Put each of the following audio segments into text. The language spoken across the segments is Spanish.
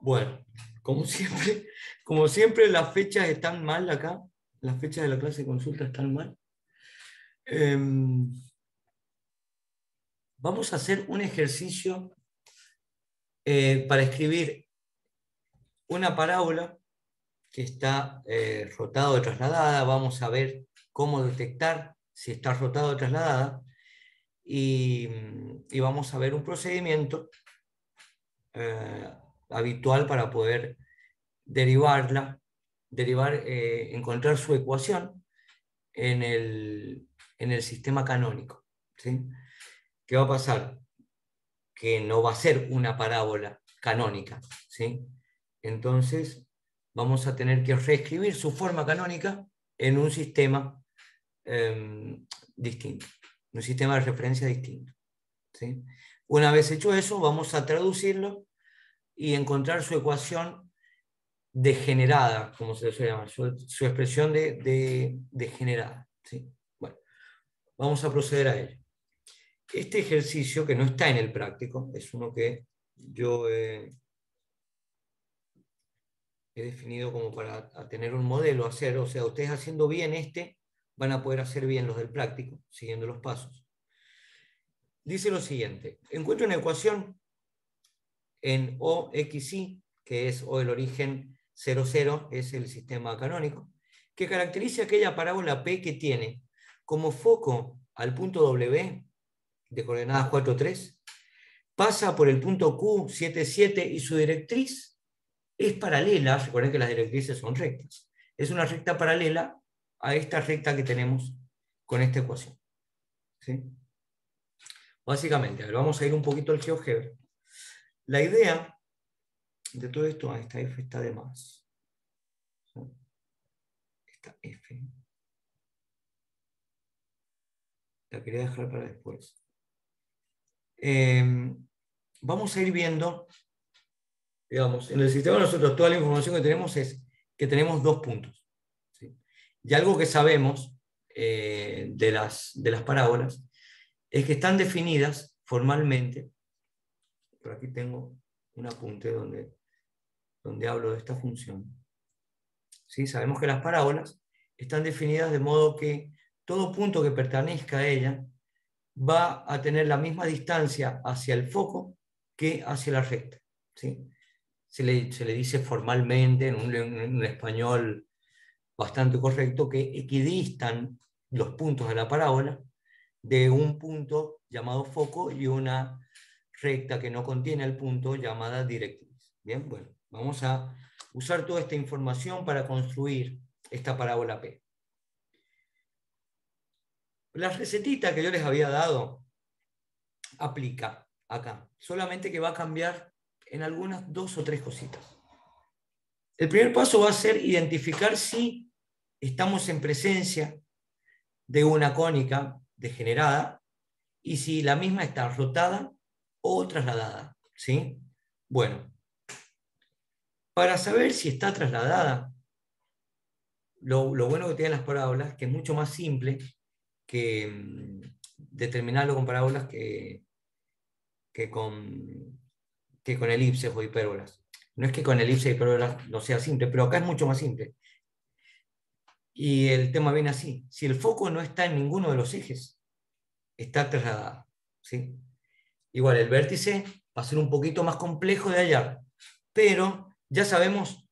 Bueno, como siempre las fechas están mal acá, las fechas de la clase de consulta están mal. Vamos a hacer un ejercicio para escribir una parábola que está rotada o trasladada. Vamos a ver cómo detectar si está rotada o trasladada y vamos a ver un procedimiento habitual para poder encontrar su ecuación en el sistema canónico. ¿Sí? ¿Qué va a pasar? Que no va a ser una parábola canónica. ¿Sí? Entonces, vamos a tener que reescribir su forma canónica en un sistema distinto, un sistema de referencia distinto. ¿Sí? Una vez hecho eso, vamos a traducirlo y encontrar su ecuación degenerada, como se le suele llamar, su expresión de degenerada. ¿Sí? Bueno, vamos a proceder a ello. Este ejercicio, que no está en el práctico, es uno que yo he definido como para tener un modelo a hacer, o sea, ustedes haciendo bien van a poder hacer bien los del práctico, siguiendo los pasos. Dice lo siguiente: encuentro una ecuación en OXY, que es O el origen 0, 0, es el sistema canónico, que caracteriza aquella parábola P que tiene como foco al punto W de coordenadas 4, 3, pasa por el punto Q, 7, 7, y su directriz es paralela. Recuerden que las directrices son rectas. Es una recta paralela a esta recta que tenemos con esta ecuación. ¿Sí? Básicamente, a ver, vamos a ir un poquito al GeoGebra. La idea de todo esto, esta F está de más. Esta F la quería dejar para después. Vamos a ir viendo, digamos, en el sistema nosotros toda la información que tenemos es que tenemos dos puntos. ¿Sí? Y algo que sabemos de las parábolas es que están definidas formalmente. Por aquí tengo un apunte donde hablo de esta función. ¿Sí? Sabemos que las parábolas están definidas de modo que todo punto que pertenezca a ella va a tener la misma distancia hacia el foco que hacia la recta. ¿Sí? Se le dice formalmente, en un español bastante correcto, que equidistan los puntos de la parábola de un punto llamado foco y una recta que no contiene el punto llamada directriz. Bien, bueno, vamos a usar toda esta información para construir esta parábola P. La recetita que yo les había dado aplica acá, solamente que va a cambiar en algunas 2 o 3 cositas. El primer paso va a ser identificar si estamos en presencia de una cónica degenerada y si la misma está rotada o trasladada. ¿Sí? Bueno, para saber si está trasladada, lo bueno que tienen las parábolas, que es mucho más simple que determinarlo con parábolas que con elipses o hipérbolas. No es que con elipses y hipérbolas no sea simple, pero acá es mucho más simple. Y el tema viene así: si el foco no está en ninguno de los ejes, está trasladada. ¿Sí? Igual, el vértice va a ser un poquito más complejo de hallar, pero ya sabemos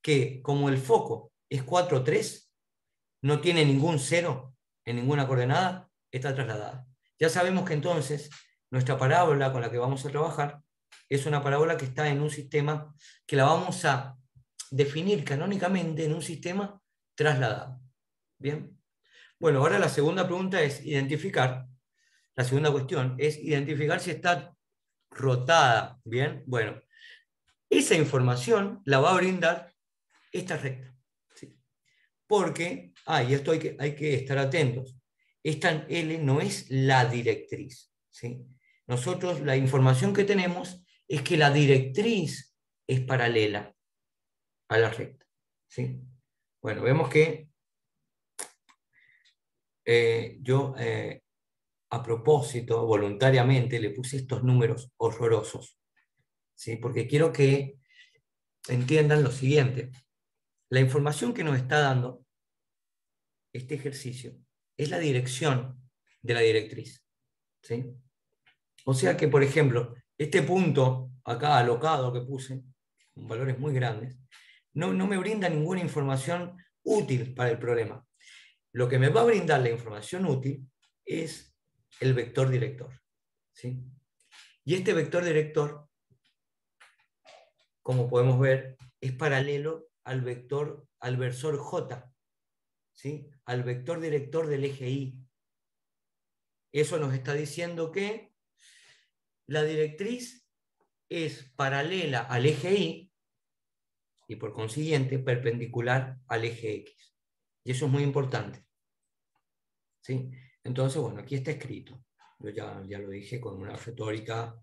que como el foco es 4, 3, no tiene ningún 0 en ninguna coordenada, está trasladada. Ya sabemos que entonces nuestra parábola con la que vamos a trabajar es una parábola que está en un sistema que la vamos a definir canónicamente en un sistema trasladado. ¿Bien? Bueno, ahora la segunda pregunta es identificar, la segunda cuestión es identificar si está rotada. ¿Bien? Bueno, esa información la va a brindar esta recta. ¿Sí? Porque, y esto hay que estar atentos, esta L no es la directriz. ¿Sí? Nosotros la información que tenemos es que la directriz es paralela a la recta. ¿Sí? Bueno, vemos que yo a propósito, voluntariamente, le puse estos números horrorosos. ¿sí? Porque quiero que entiendan lo siguiente. La información que nos está dando este ejercicio es la dirección de la directriz, ¿sí? O sea que, por ejemplo, este punto acá alocado que puse, con valores muy grandes, no me brinda ninguna información útil para el problema. Lo que me va a brindar la información útil es el vector director, ¿sí? Y este vector director, como podemos ver, es paralelo al versor J, ¿sí? Al vector director del eje Y. Eso nos está diciendo que la directriz es paralela al eje Y y por consiguiente perpendicular al eje X. Y eso es muy importante, ¿sí? Entonces, bueno, aquí está escrito. Yo ya lo dije con una retórica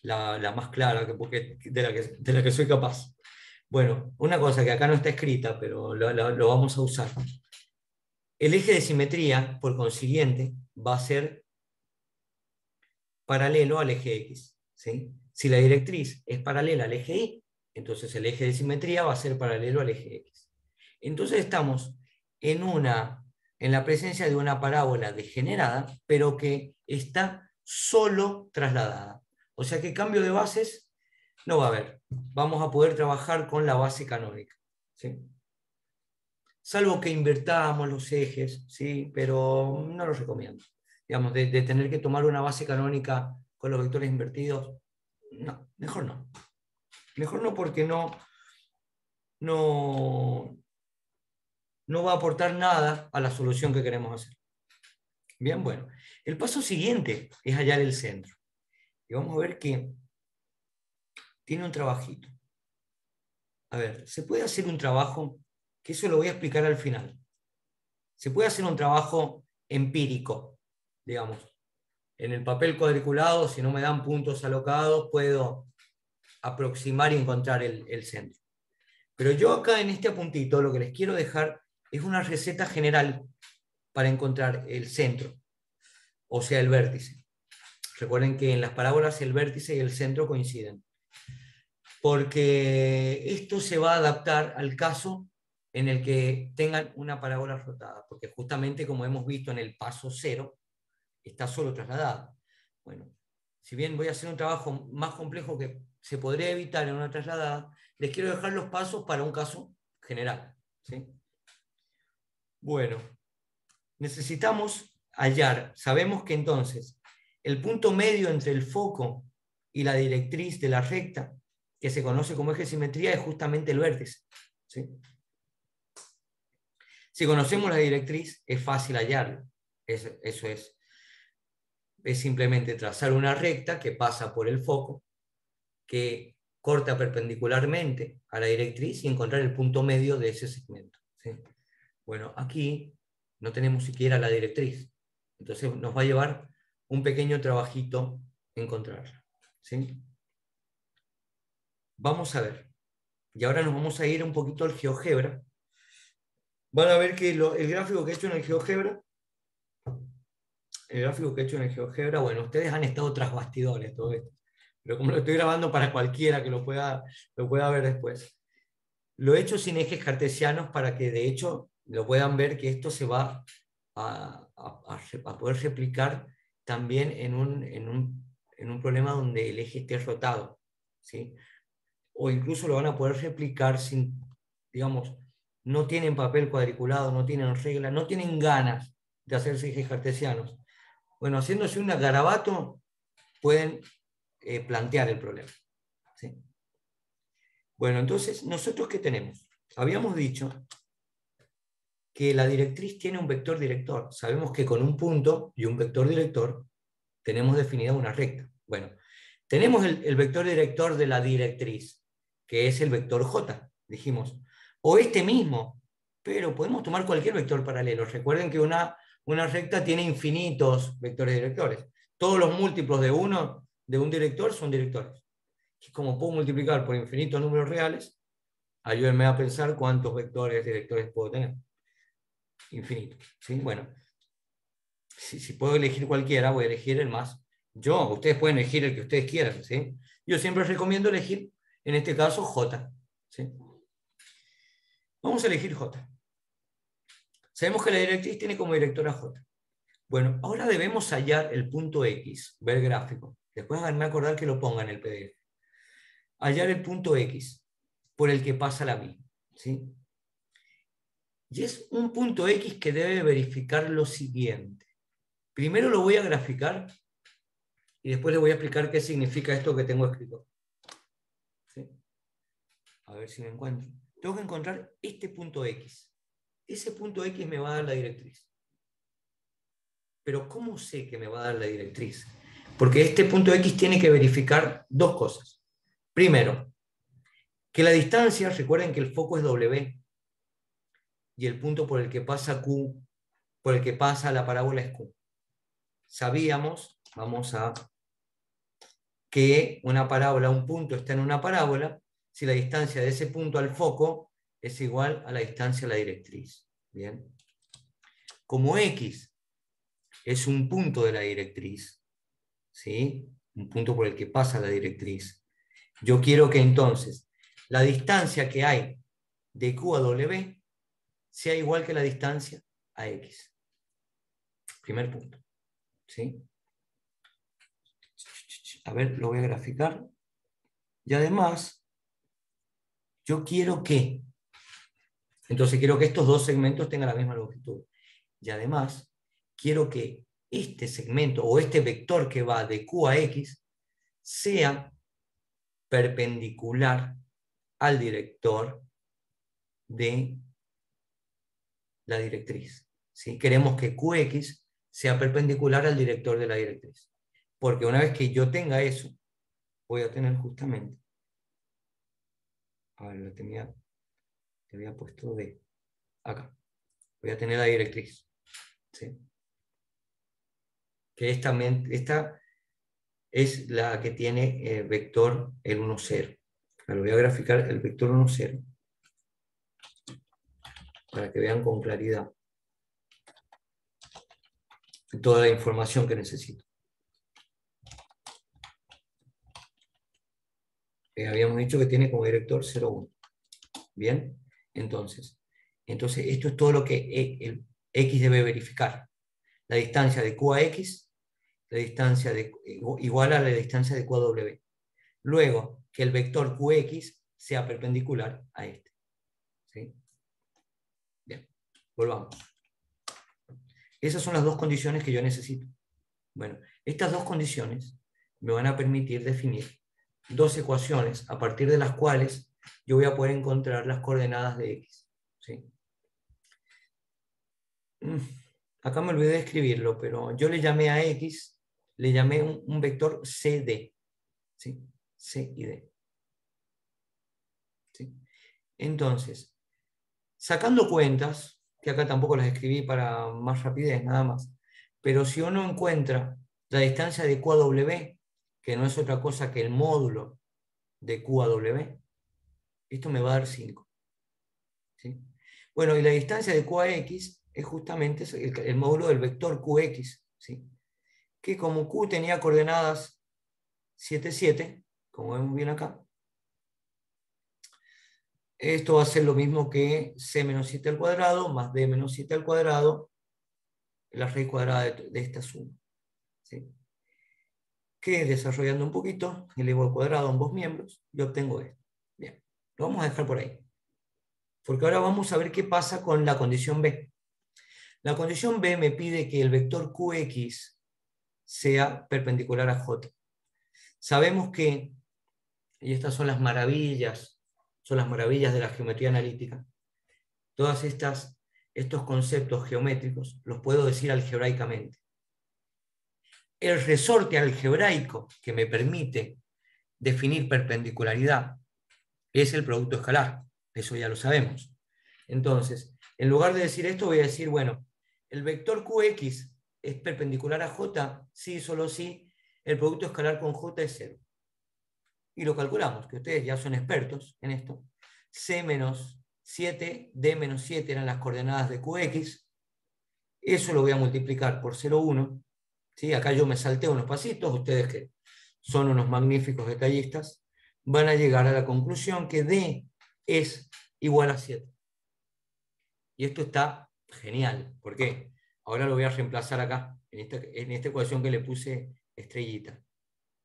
la más clara de la que soy capaz. Bueno, una cosa que acá no está escrita, pero lo vamos a usar. El eje de simetría, por consiguiente, va a ser paralelo al eje X, ¿sí? Si la directriz es paralela al eje Y, entonces el eje de simetría va a ser paralelo al eje X. Entonces estamos en la presencia de una parábola degenerada, pero que está solo trasladada. O sea que cambio de bases no va a haber. Vamos a poder trabajar con la base canónica, ¿sí? Salvo que invertamos los ejes, ¿sí? Pero no lo recomiendo. Digamos, de tener que tomar una base canónica con los vectores invertidos, no, mejor no. Mejor no porque no, no va a aportar nada a la solución que queremos hacer. Bien, bueno. El paso siguiente es hallar el centro. Y vamos a ver que tiene un trabajito. A ver, se puede hacer un trabajo, que eso lo voy a explicar al final. Se puede hacer un trabajo empírico, digamos. En el papel cuadriculado, si no me dan puntos alocados, puedo aproximar y encontrar el centro. Pero yo acá en este apuntito lo que les quiero dejar es una receta general para encontrar el centro, o sea, el vértice. Recuerden que en las parábolas el vértice y el centro coinciden, porque esto se va a adaptar al caso en el que tengan una parábola rotada, porque justamente como hemos visto en el paso 0, está solo trasladada. Bueno, si bien voy a hacer un trabajo más complejo que se podría evitar en una trasladada, les quiero dejar los pasos para un caso general, ¿sí? Bueno, necesitamos hallar, sabemos que entonces el punto medio entre el foco y la directriz de la recta, que se conoce como eje de simetría, es justamente el vértice, ¿sí? Si conocemos la directriz, es fácil hallarlo. Eso es simplemente trazar una recta que pasa por el foco, que corta perpendicularmente a la directriz y encontrar el punto medio de ese segmento, ¿sí? Bueno, aquí no tenemos siquiera la directriz, entonces nos va a llevar un pequeño trabajito encontrarla, ¿sí? Vamos a ver, y ahora nos vamos a ir un poquito al GeoGebra. Van a ver que el gráfico que he hecho en el GeoGebra, bueno, ustedes han estado tras bastidores todo esto, pero como lo estoy grabando para cualquiera que lo pueda ver después, lo he hecho sin ejes cartesianos para que de hecho lo puedan ver que esto se va a poder replicar también en un problema donde el eje esté rotado, ¿sí? O incluso lo van a poder replicar sin, digamos, no tienen papel cuadriculado, no tienen regla, no tienen ganas de hacerse ejes cartesianos. Bueno, haciéndose un garabato pueden plantear el problema, ¿sí? Bueno, entonces, ¿nosotros qué tenemos? Habíamos dicho que la directriz tiene un vector director. Sabemos que con un punto y un vector director tenemos definida una recta. Bueno, tenemos el vector director de la directriz, que es el vector J, dijimos. O este mismo, pero podemos tomar cualquier vector paralelo. Recuerden que una recta tiene infinitos vectores directores. Todos los múltiplos de un director son directores. Y como puedo multiplicar por infinitos números reales, ayúdenme a pensar cuántos vectores directores puedo tener. Infinito, ¿sí? Bueno, si puedo elegir cualquiera, voy a elegir el más. Ustedes pueden elegir el que ustedes quieran, ¿sí? Yo siempre recomiendo elegir, en este caso, J. ¿Sí? Vamos a elegir J. Sabemos que la directriz tiene como directora J. Bueno, ahora debemos hallar el punto X, ver gráfico. Después háganme acordar que lo ponga en el PDF. Hallar el punto X por el que pasa la misma. ¿Sí? Y es un punto X que debe verificar lo siguiente. Primero lo voy a graficar y después les voy a explicar qué significa esto que tengo escrito. ¿Sí? A ver si lo encuentro. Tengo que encontrar este punto X. Ese punto X me va a dar la directriz. Pero ¿cómo sé que me va a dar la directriz? Porque este punto X tiene que verificar dos cosas. Primero, que la distancia, recuerden que el foco es W, y el punto por el que pasa Q, por el que pasa la parábola es Q. Sabíamos, que una parábola, un punto está en una parábola, si la distancia de ese punto al foco es igual a la distancia a la directriz. Bien. Como X es un punto de la directriz, ¿sí? Un punto por el que pasa la directriz, yo quiero que entonces la distancia que hay de Q a W sea igual que la distancia a X. Primer punto. ¿Sí? A ver, lo voy a graficar. Y además, yo quiero que, entonces quiero que estos dos segmentos tengan la misma longitud. Y además, quiero que este segmento o este vector que va de Q a X sea perpendicular al director de la directriz. ¿Sí? Queremos que QX sea perpendicular al director de la directriz. Porque una vez que yo tenga eso, voy a tener justamente, a ver, le había puesto de acá, voy a tener la directriz. ¿Sí? Que esta es la que tiene vector el 1, 0. Lo voy a graficar el vector 1, 0. Para que vean con claridad toda la información que necesito. Habíamos dicho que tiene como director 0, 1. Bien, entonces esto es todo lo que el X debe verificar. La distancia de Q a X, la distancia igual a la distancia de Q a W. Luego, que el vector QX sea perpendicular a este. ¿Sí? Bien, volvamos. Esas son las dos condiciones que yo necesito. Bueno, estas dos condiciones me van a permitir definir dos ecuaciones a partir de las cuales yo voy a poder encontrar las coordenadas de X. ¿Sí? Acá me olvidé de escribirlo, pero yo le llamé a X, le llamé un vector CD. ¿Sí? C y D. ¿Sí? Entonces, sacando cuentas, que acá tampoco las escribí para más rapidez, nada más, pero si uno encuentra la distancia de Q a W, que no es otra cosa que el módulo de Q a W, esto me va a dar 5. ¿Sí? Bueno, y la distancia de Q a X es justamente el módulo del vector QX, ¿sí? Que como Q tenía coordenadas 7, 7, como vemos bien acá, esto va a ser lo mismo que c menos 7 al cuadrado más d menos 7 al cuadrado, la raíz cuadrada de esta suma. ¿Sí? Que desarrollando un poquito, elevo al cuadrado ambos miembros y obtengo esto. Bien, lo vamos a dejar por ahí. Porque ahora vamos a ver qué pasa con la condición B. La condición B me pide que el vector QX sea perpendicular a J. Sabemos que, y estas son las maravillas de la geometría analítica, todos estos conceptos geométricos los puedo decir algebraicamente. El resorte algebraico que me permite definir perpendicularidad es el producto escalar, eso ya lo sabemos. Entonces, en lugar de decir esto, voy a decir, bueno, el vector QX es perpendicular a J, sí, solo si el producto escalar con J es 0. Y lo calculamos, que ustedes ya son expertos en esto. C menos 7, D menos 7 eran las coordenadas de QX. Eso lo voy a multiplicar por 0,1. ¿Sí? Acá yo me salteo unos pasitos, ustedes que son unos magníficos detallistas, van a llegar a la conclusión que D es igual a 7. Y esto está genial. ¿Por qué? Ahora lo voy a reemplazar acá, en esta ecuación que le puse estrellita.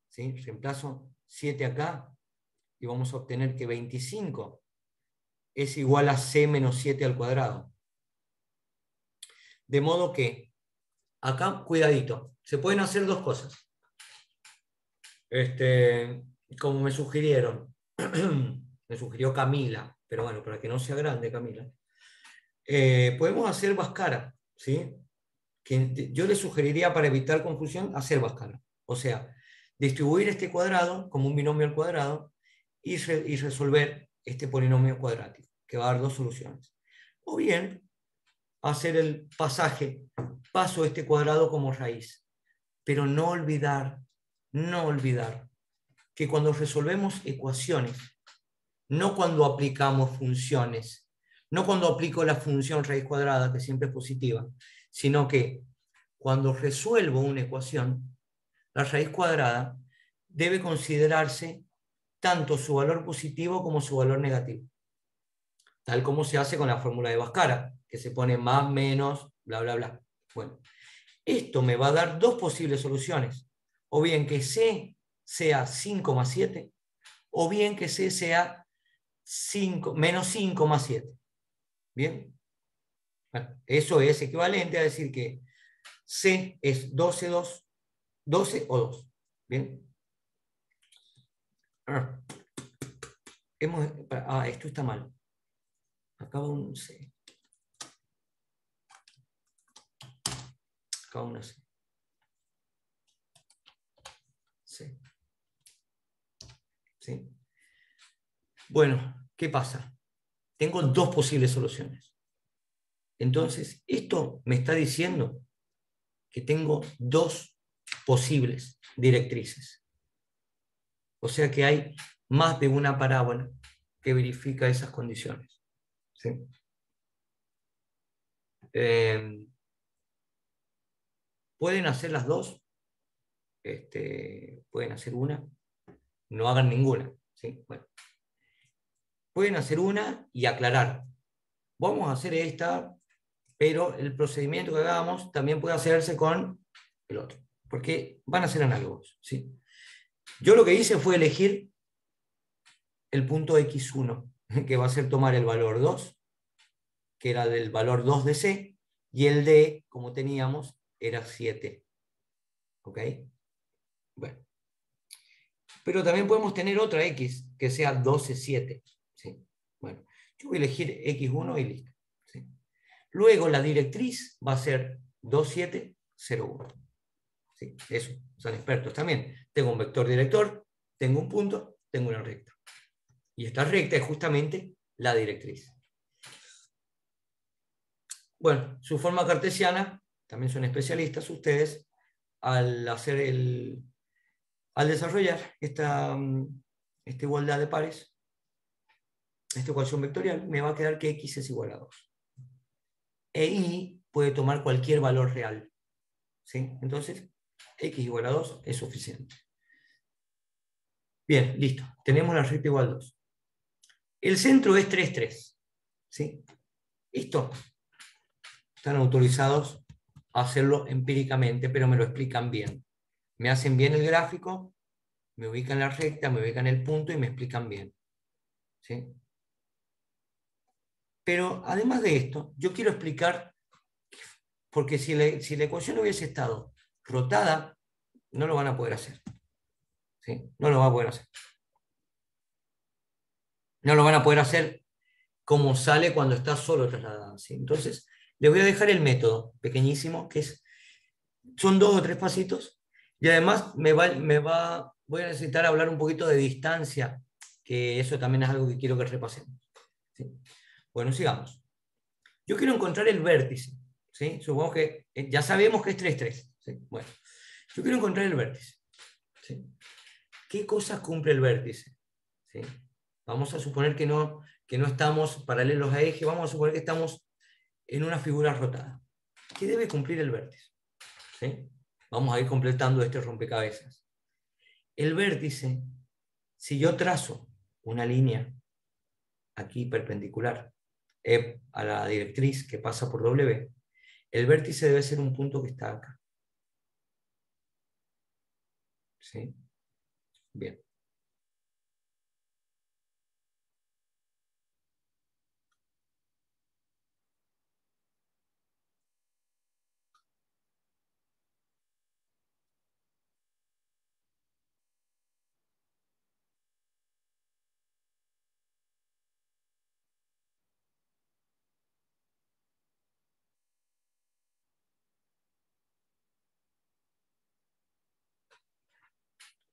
¿Sí? Reemplazo 7 acá y vamos a obtener que 25 es igual a C menos 7 al cuadrado. De modo que, acá, cuidadito, se pueden hacer dos cosas. Como me sugirieron, me sugirió Camila, pero bueno, para que no sea grande Camila, podemos hacer Bhaskara, ¿sí? Que yo le sugeriría, para evitar confusión, hacer Bhaskara. O sea, distribuir este cuadrado como un binomio al cuadrado y resolver este polinomio cuadrático, que va a dar dos soluciones. O bien, hacer el pasaje, paso este cuadrado como raíz. Pero no olvidar que cuando resolvemos ecuaciones, no cuando aplicamos funciones, no cuando aplico la función raíz cuadrada, que siempre es positiva, sino que cuando resuelvo una ecuación, la raíz cuadrada debe considerarse tanto su valor positivo como su valor negativo. Tal como se hace con la fórmula de Bhaskara, que se pone más, menos, bla, bla, bla. Bueno, esto me va a dar dos posibles soluciones. O bien que C sea 5 más 7, o bien que C sea menos 5 más 7. ¿Bien? Bueno, eso es equivalente a decir que C es 12 o 2. ¿Bien? Esto está mal. Acaba un C. Acaba una C. C. ¿Sí? Bueno, ¿qué pasa? Tengo dos posibles soluciones. Entonces, esto me está diciendo que tengo dos posibles directrices. O sea que hay más de una parábola que verifica esas condiciones. ¿Sí? Pueden hacer las dos, pueden hacer una, no hagan ninguna. ¿Sí? Bueno. Pueden hacer una y aclarar. Vamos a hacer esta, pero el procedimiento que hagamos también puede hacerse con el otro, porque van a ser análogos. ¿Sí? Yo lo que hice fue elegir el punto x1, que va a ser tomar el valor 2, que era del valor 2 de C, y el D, como teníamos, era 7. ¿Ok? Bueno. Pero también podemos tener otra X, que sea 12, 7. ¿Sí? Bueno, yo voy a elegir X1 y listo. ¿Sí? Luego la directriz va a ser 2, 7, 0, 1. ¿Sí? Eso, son expertos también. Tengo un vector director, tengo un punto, tengo una recta. Y esta recta es justamente la directriz. Bueno, su forma cartesiana, también son especialistas ustedes, al desarrollar esta igualdad de pares, esta ecuación vectorial, me va a quedar que x es igual a 2. E y puede tomar cualquier valor real. ¿Sí? Entonces, x igual a 2 es suficiente. Bien, listo. Tenemos la recta igual a 2. El centro es 3, 3. ¿Sí? Esto están autorizados a hacerlo empíricamente, pero me lo explican bien. Me hacen bien el gráfico, me ubican la recta, me ubican el punto y me explican bien. ¿Sí? Pero además de esto, yo quiero explicar, porque si la ecuación hubiese estado rotada, no lo van a poder hacer. ¿Sí? No lo van a poder hacer. No lo van a poder hacer como sale cuando está solo trasladada. ¿Sí? Entonces, les voy a dejar el método pequeñísimo, que son 2 o 3 pasitos, y además voy a necesitar hablar un poquito de distancia, que eso también es algo que quiero que repasemos. ¿Sí? Bueno, sigamos. Yo quiero encontrar el vértice. ¿Sí? Supongo que ya sabemos que es 3, 3. ¿Sí? Bueno, yo quiero encontrar el vértice. ¿Sí? ¿Qué cosas cumple el vértice? ¿Sí? Vamos a suponer que no estamos paralelos a eje, vamos a suponer que estamos en una figura rotada. ¿Qué debe cumplir el vértice? ¿Sí? Vamos a ir completando este rompecabezas. el vértice, si yo trazo una línea aquí perpendicular a la directriz que pasa por W, el vértice debe ser un punto que está acá. ¿Sí? Bien.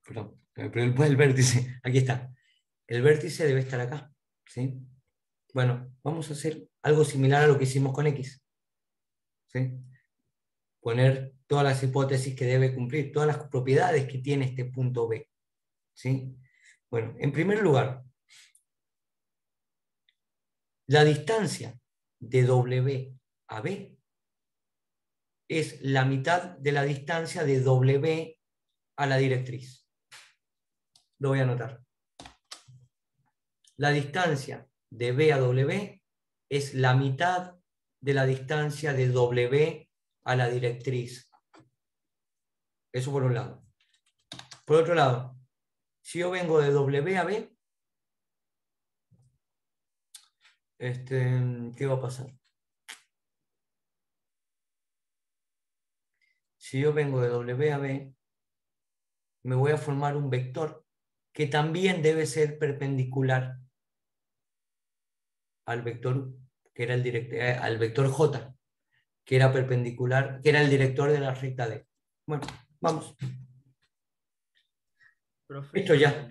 Perdón, pero el vértice, aquí está. El vértice debe estar acá. ¿Sí? Bueno, vamos a hacer algo similar a lo que hicimos con X. ¿Sí? Poner todas las hipótesis que debe cumplir, todas las propiedades que tiene este punto B. ¿Sí? Bueno, en primer lugar, la distancia de W a B es la mitad de la distancia de W a la directriz. Lo voy a anotar. La distancia de B a W es la mitad de la distancia de W a la directriz. Eso por un lado. Por otro lado, si yo vengo de W a B, ¿qué va a pasar? Si yo vengo de W a B, me voy a formar un vector que también debe ser perpendicular al vector que era al vector J, que era perpendicular, que era el director de la recta D. Bueno, vamos. Profe, Esto ya.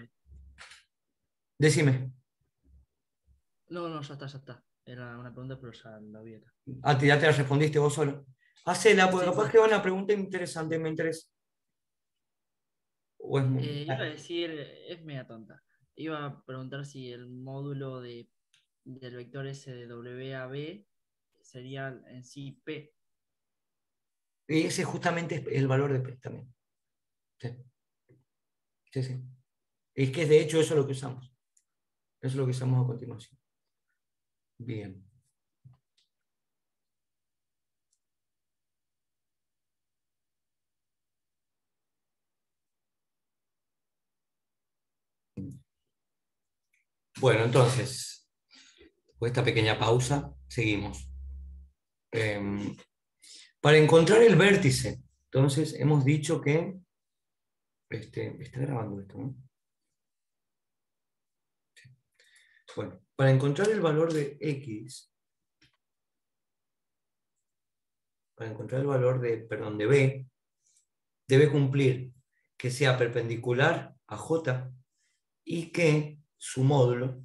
Decime. No, ya está. Era una pregunta, pero ya la vi acá. Ah, ya te la respondiste vos solo. Hacela, porque Sí, capaz sí. que es una pregunta interesante, me interesa. O es Iba a decir, es media tonta. Iba a preguntar si el módulo del vector S de W a B sería en sí P. ese justamente es el valor de P también. Sí, sí, sí. Es que de hecho eso es lo que usamos. Eso es lo que usamos a continuación. Bien. Bueno, entonces, con esta pequeña pausa, seguimos. Para encontrar el vértice, entonces hemos dicho que está grabando esto, ¿no? Bueno, para encontrar el valor de X, para encontrar el valor de B, debe cumplir que sea perpendicular a J y que su módulo,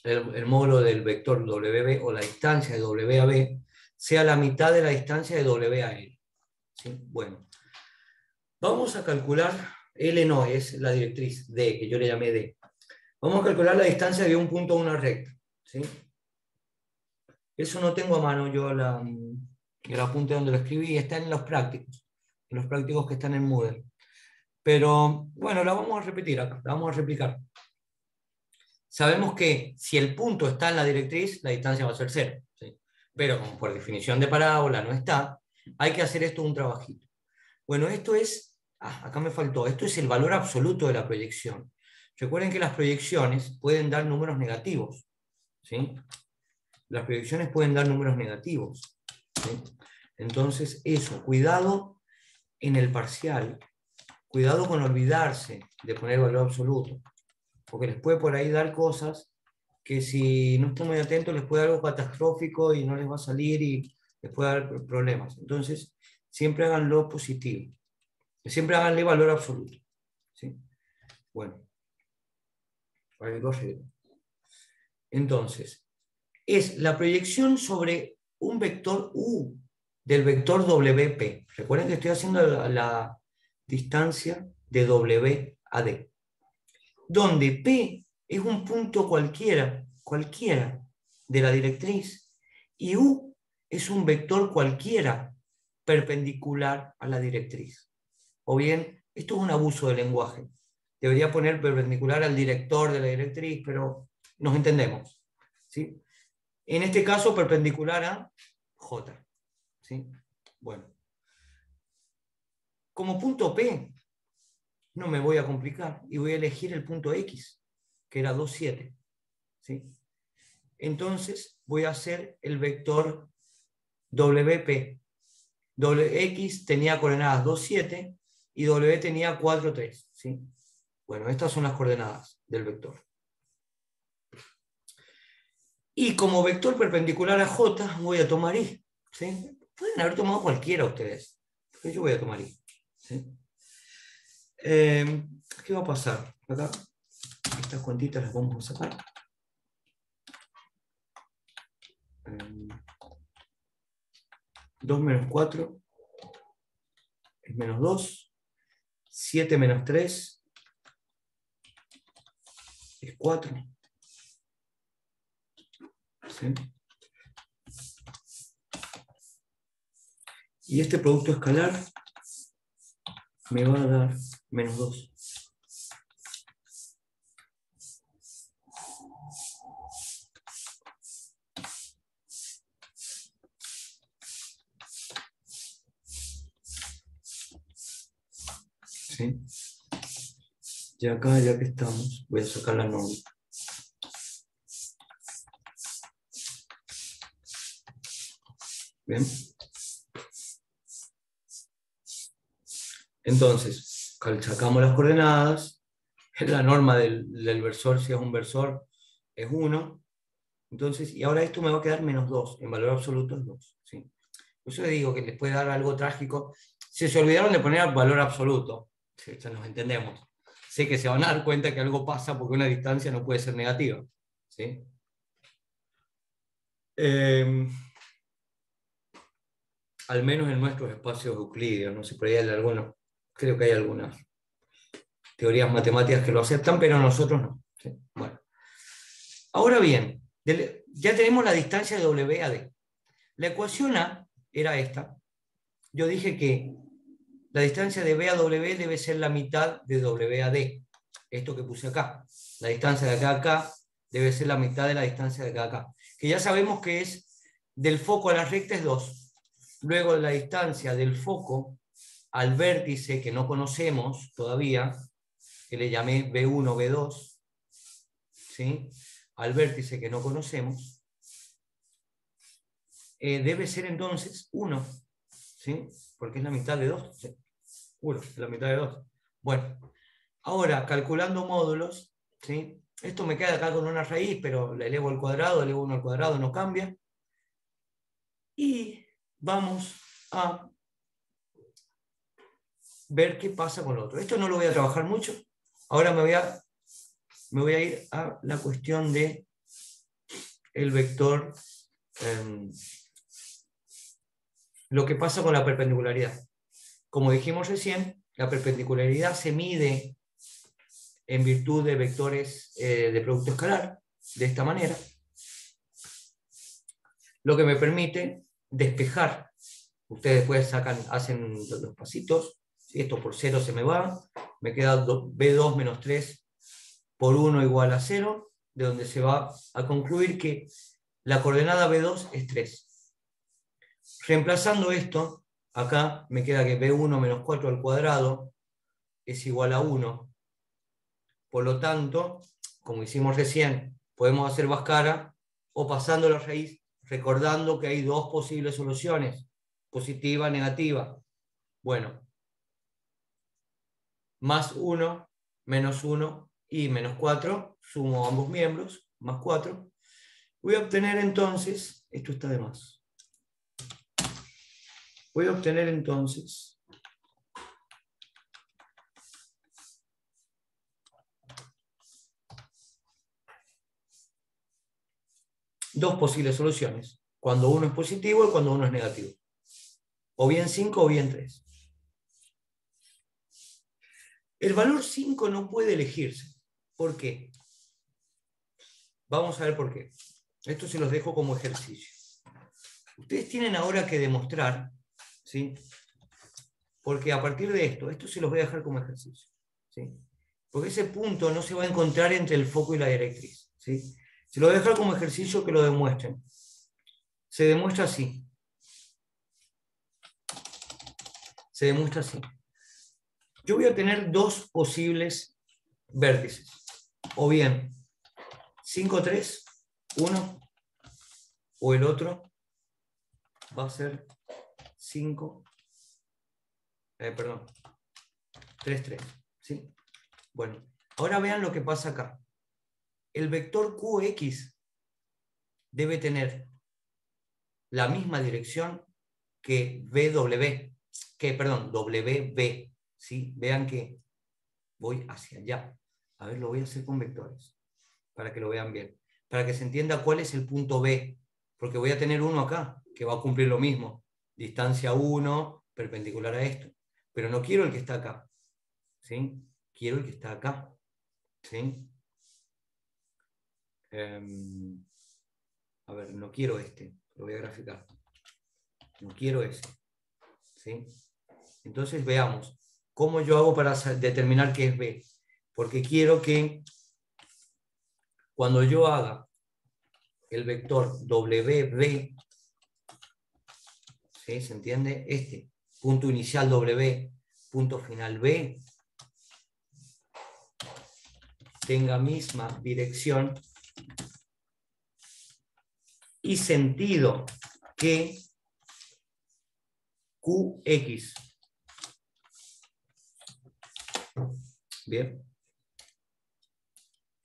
el módulo del vector WB o la distancia de W a B, sea la mitad de la distancia de W a L. ¿Sí? Bueno, vamos a calcular, L no es la directriz D, que yo le llamé D. Vamos a calcular la distancia de un punto a una recta. ¿Sí? Eso no tengo a mano yo el apunte donde lo escribí, está en los prácticos que están en Moodle. Pero bueno, la vamos a repetir acá, la vamos a replicar. Sabemos que si el punto está en la directriz, la distancia va a ser 0. ¿Sí? Pero como por definición de parábola no está, hay que hacer esto un trabajito. Bueno, esto es, acá me faltó, esto es el valor absoluto de la proyección. Recuerden que las proyecciones pueden dar números negativos. ¿Sí? Las proyecciones pueden dar números negativos. ¿Sí? Entonces, eso, cuidado en el parcial, cuidado con olvidarse de poner valor absoluto, porque les puede por ahí dar cosas que si no están muy atentos les puede dar algo catastrófico y no les va a salir y les puede dar problemas. Entonces, siempre háganlo positivo, siempre háganle valor absoluto. ¿Sí? Bueno, entonces, es la proyección sobre un vector U del vector WP. Recuerden que estoy haciendo la distancia de W a D, donde P es un punto cualquiera de la directriz, y U es un vector cualquiera perpendicular a la directriz. O bien Esto es un abuso del lenguaje. Debería poner perpendicular al director de la directriz, pero nos entendemos, ¿sí? En este caso, perpendicular a J, ¿sí? Bueno. Como punto P, no me voy a complicar y voy a elegir el punto X, que era 2, 7, ¿sí? Entonces voy a hacer el vector WP. X tenía coordenadas 2, 7 y W tenía 4, 3, ¿sí? Bueno, estas son las coordenadas del vector. Y como vector perpendicular a J voy a tomar I, ¿sí? Pueden haber tomado cualquiera ustedes, pero yo voy a tomar I, ¿sí? ¿Qué va a pasar? Acá, estas cuentitas las vamos a sacar. 2 menos 4 es menos 2. 7 menos 3 es 4. ¿Sí? Y este producto escalar me va a dar menos 2. ¿Sí? Y acá, ya que estamos, voy a sacar la norma. ¿Bien? Entonces, sacamos las coordenadas. La norma del versor, si es un versor, es 1. Entonces, y ahora esto me va a quedar menos 2. En valor absoluto es 2. ¿Sí? Por eso les digo que les puede dar algo trágico. Si se olvidaron de poner valor absoluto, ya nos entendemos. Sé que se van a dar cuenta que algo pasa porque una distancia no puede ser negativa. ¿Sí? Al menos en nuestros espacios euclídeos, no sé, por ahí hay algunos, creo que hay algunas teorías matemáticas que lo aceptan, pero nosotros no. ¿Sí? Bueno. Ahora bien, ya tenemos la distancia de W a D. La ecuación A era esta. Yo dije que la distancia de B a W debe ser la mitad de W a D. Esto que puse acá. La distancia de acá a acá debe ser la mitad de la distancia de acá a acá. Que ya sabemos que es del foco a la recta es 2. Luego la distancia del foco al vértice que no conocemos todavía, que le llamé B1, B2, ¿sí? Al vértice que no conocemos, debe ser entonces 1, ¿sí? Porque es la mitad de 2. ¿Sí? 1 es la mitad de 2. Bueno, ahora calculando módulos, ¿sí? Esto me queda acá con una raíz, pero la elevo al cuadrado, elevo 1 al cuadrado, no cambia. Y vamos a ver qué pasa con lo otro. Esto no lo voy a trabajar mucho. Ahora me voy a ir a la cuestión de el vector, lo que pasa con la perpendicularidad. Como dijimos recién, la perpendicularidad se mide en virtud de vectores de producto escalar, de esta manera, lo que me permite despejar. Ustedes después hacen los pasitos, si esto por 0 se me va, me queda B2 menos 3 por 1 igual a 0, de donde se va a concluir que la coordenada B2 es 3. Reemplazando esto, acá me queda que B1 menos 4 al cuadrado es igual a 1. Por lo tanto, como hicimos recién, podemos hacer Bhaskara o pasando la raíz, recordando que hay dos posibles soluciones, positiva, negativa. Bueno, más 1, menos 1 y menos 4, sumo ambos miembros, más 4. Voy a obtener entonces, esto está de más, voy a obtener entonces dos posibles soluciones, cuando uno es positivo y cuando uno es negativo. O bien 5 o bien 3. El valor 5 no puede elegirse. ¿Por qué? Vamos a ver por qué. Esto se los dejo como ejercicio. Ustedes tienen ahora que demostrar, ¿sí?, porque a partir de esto se los voy a dejar como ejercicio, ¿sí? Porque ese punto no se va a encontrar entre el foco y la directriz, ¿sí? Se lo voy a dejar como ejercicio que lo demuestren. Se demuestra así. Se demuestra así. Yo voy a tener dos posibles vértices. O bien 5, 3, 1, o el otro va a ser 5, 3, 3. ¿Sí? Bueno, ahora vean lo que pasa acá. El vector QX debe tener la misma dirección que WB. ¿Sí? Vean que voy hacia allá. A ver, lo voy a hacer con vectores, para que lo vean bien. Para que se entienda cuál es el punto B. Porque voy a tener uno acá, que va a cumplir lo mismo. Distancia 1, perpendicular a esto. Pero no quiero el que está acá. ¿Sí? Quiero el que está acá. ¿Sí? A ver, no quiero este. Lo voy a graficar. No quiero ese. ¿Sí? Entonces veamos cómo yo hago para determinar qué es B. Porque quiero que cuando yo haga el vector WB, ¿sí? ¿Se entiende? Este punto inicial W, punto final B, tenga misma dirección y sentido que QX. Bien.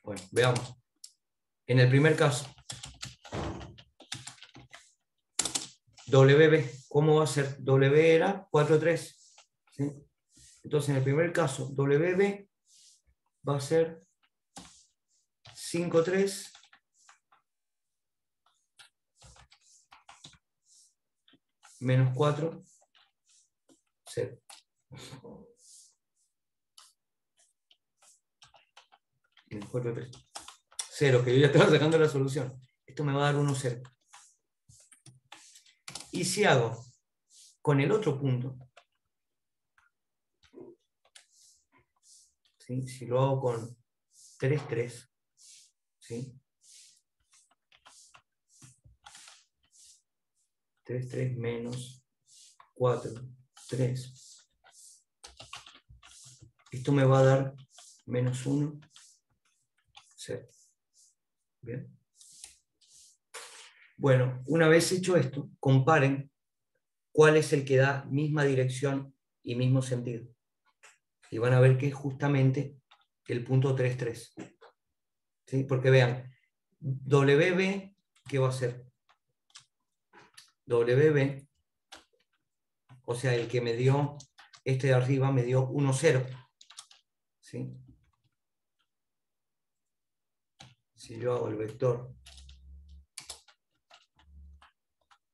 Bueno, veamos. En el primer caso, WB, ¿cómo va a ser? W era 4, 3. ¿Sí? Entonces, en el primer caso, WB va a ser 5, 3. Menos 4, 0. Menos 4, 3. 0, que yo ya estaba sacando la solución. Esto me va a dar 1, 0. Y si hago con el otro punto, ¿sí? Si lo hago con 3, 3, ¿sí? 3, 3 menos 4, 3. Esto me va a dar menos 1, 0. Bien. Bueno, una vez hecho esto, comparen cuál es el que da misma dirección y mismo sentido. Y van a ver que es justamente el punto 3, 3. ¿Sí? Porque vean, WB, ¿qué va a ser? WB, o sea, el que me dio, este de arriba me dio 1, 0. ¿Sí? Si yo hago el vector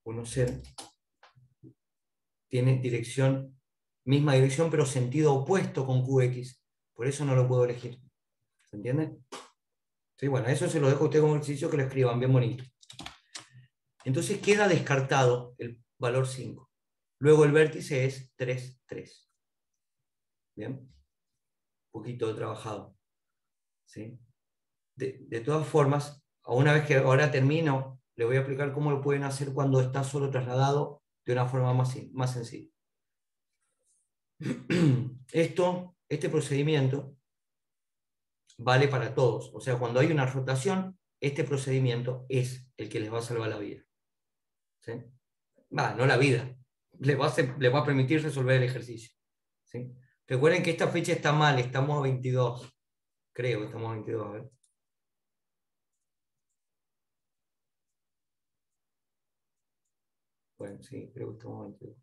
1, 0, tiene dirección, misma dirección, pero sentido opuesto con QX. Por eso no lo puedo elegir. ¿Se entiende? Sí, bueno, eso se lo dejo a ustedes como ejercicio, que lo escriban bien bonito. Entonces queda descartado el valor 5. Luego el vértice es 3, 3. Bien. Un poquito trabajado. ¿Sí? De todas formas, una vez que ahora termino, les voy a explicar cómo lo pueden hacer cuando está solo trasladado de una forma más sencilla. Este procedimiento vale para todos. O sea, cuando hay una rotación, este procedimiento es el que les va a salvar la vida. ¿Sí? No la vida. Les va a permitir resolver el ejercicio. ¿Sí? Recuerden que esta fecha está mal, estamos a 22. Creo que estamos a 22. A ver. Bueno, sí, creo que estamos a 22.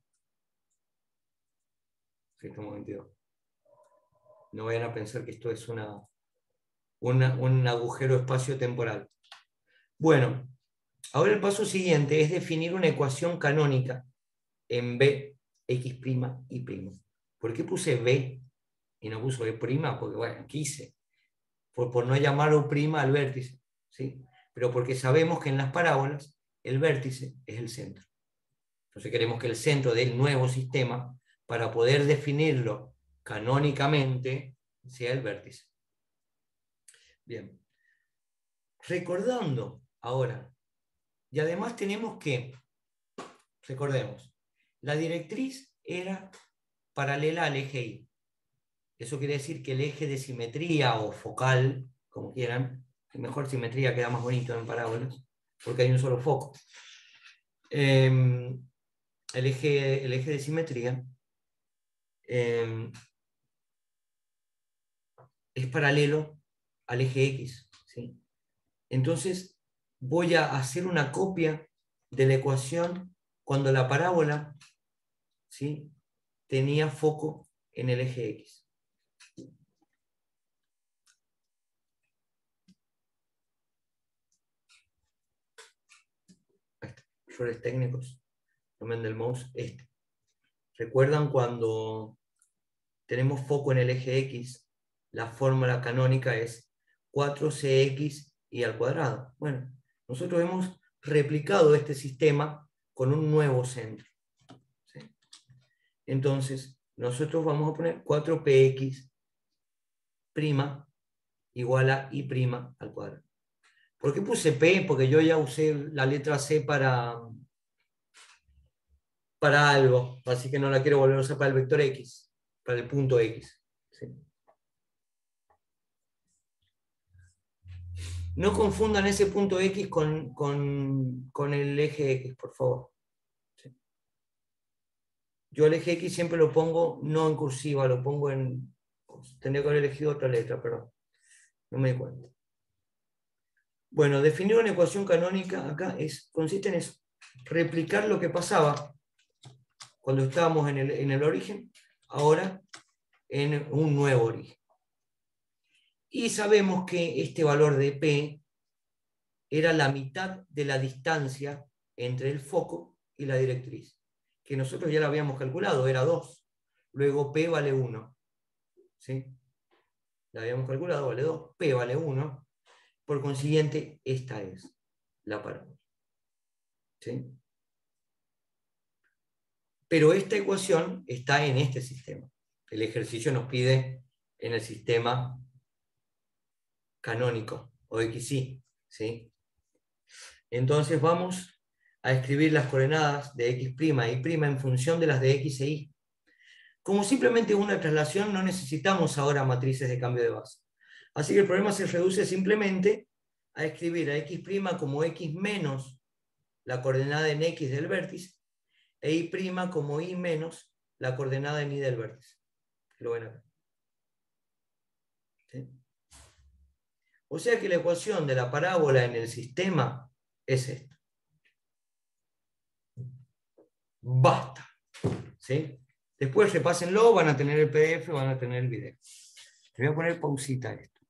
Sí, estamos a 22. No vayan a pensar que esto es un agujero espacio-temporal. Bueno, ahora el paso siguiente es definir una ecuación canónica en B, X', Y'. ¿Por qué puse B y no puse B'? Porque, bueno, quise. Por no llamar O' al vértice. ¿Sí? Pero porque sabemos que en las parábolas el vértice es el centro. Entonces queremos que el centro del nuevo sistema para poder definirlo canónicamente sea el vértice. Bien. Recordando ahora, y además tenemos que, recordemos, la directriz era paralela al eje Y. Eso quiere decir que el eje de simetría o focal, como quieran, mejor simetría queda más bonito en parábolas, porque hay un solo foco. El eje de simetría es paralelo al eje X. ¿Sí? Entonces voy a hacer una copia de la ecuación cuando la parábola, ¿sí?, tenía foco en el eje X. Errores técnicos, tomen del mouse este. ¿Recuerdan cuando tenemos foco en el eje X? La fórmula canónica es 4cx y al cuadrado. Bueno, nosotros hemos replicado este sistema con un nuevo centro. ¿Sí? Entonces, nosotros vamos a poner 4px' igual a y' al cuadrado. ¿Por qué puse P? Porque yo ya usé la letra C para algo, así que no la quiero volver a usar para el vector X, para el punto X. ¿Sí? No confundan ese punto X con el eje X, por favor. ¿Sí? Yo el eje X siempre lo pongo no en cursiva, lo pongo en... Tendría que haber elegido otra letra, perdón. No me di cuenta. Bueno, definir una ecuación canónica acá consiste en eso. Replicar lo que pasaba cuando estábamos en el origen, ahora en un nuevo origen. Y sabemos que este valor de P era la mitad de la distancia entre el foco y la directriz, que nosotros ya la habíamos calculado, era 2. Luego P vale 1. ¿Sí? La habíamos calculado, vale 2. P vale 1. Por consiguiente, esta es la parábola. ¿Sí? Pero esta ecuación está en este sistema. El ejercicio nos pide en el sistema canónico, o XY. ¿Sí? Entonces vamos a escribir las coordenadas de X' y Y' en función de las de X e Y. Como simplemente una traslación, no necesitamos ahora matrices de cambio de base. Así que el problema se reduce simplemente a escribir a X' como X menos la coordenada en X del vértice, e Y' como Y menos la coordenada en Y del vértice. Lo ven acá. ¿Sí? O sea que la ecuación de la parábola en el sistema es esta. Basta. ¿Sí? Después repásenlo, van a tener el PDF, van a tener el video. Le voy a poner pausita a esto.